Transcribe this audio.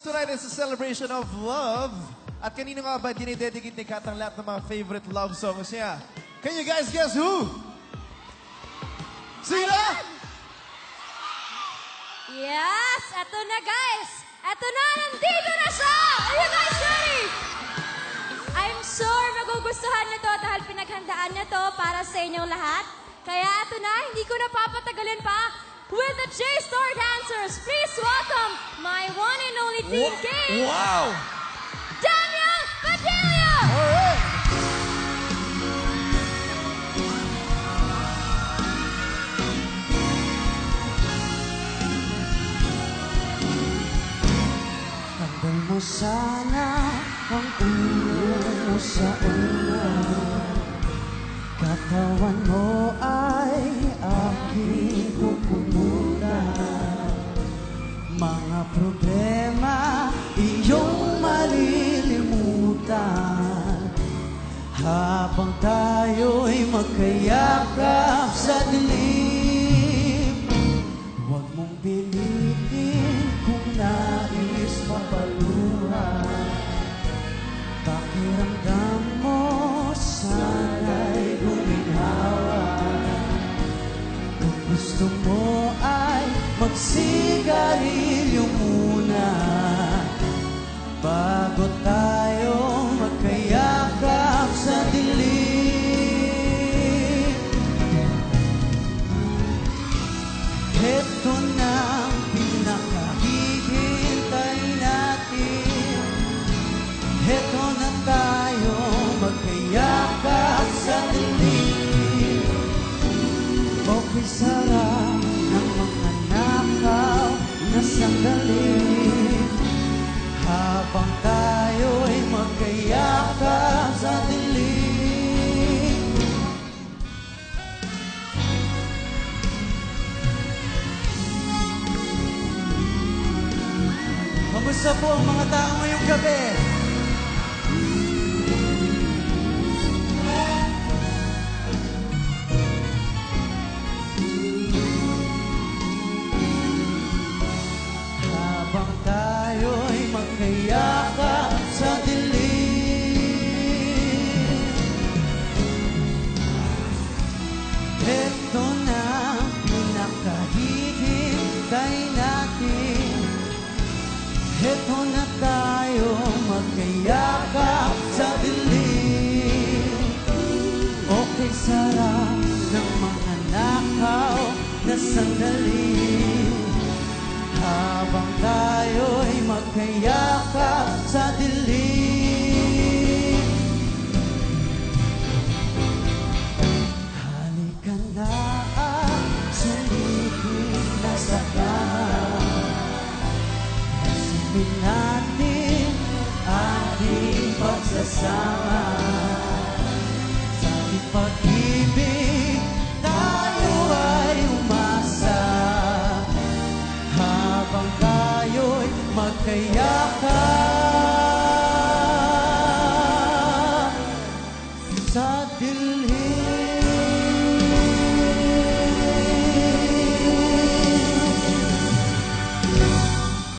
Tonight is a celebration of love. At kanino nga ba dinidedicate ni Kat ang lahat ng mga favorite love songs niya? Can you guys guess who? Sila? Yes! Eto na guys! Eto na! Nandito na siya! Are you guys ready? I'm sure magugustuhan niyo to dahil pinaghandaan niyo to para sa inyong lahat. Kaya eto na, hindi ko na papatagalin pa. With the J-Star dancers, please welcome my one and only Teen King, Wow! Daniel Padilla! All right! Tanggal mo sana ang ulo mo sa una. Katawan mo ay aking pupumutan. Mga problema iyong malilimutan habang tayo'y magkayakap sa dilim. Huwag mong pilitin kung nais mapaluhan. Pakiramdam mo sana'y guminhawa. Kung gusto mo ay magsigarilyo muna bago tayo magkayakap sa dilim. Heto na ang pinakahihintay natin. Heto na tayo magkayakap sa dilim. Okay, sarap ng mga nakaw na sandali habang tayo'y magkayakap sa dilim. Kamusta po ang mga tao ngayong gabi? Habang tayo'y magkayakap sa dilim. Ito na ang pinakahihintay natin. Ito na tayo magkayakap sa dilim. Okay, sarap ng mga nakaw na sandali habang tayo'y magkayakap sa dilim. Halika na at silipin na sa kama. Isipin natin ating pagsasama. Sa ating pag-ibig tayo ay umasa habang tayo'y magkayakap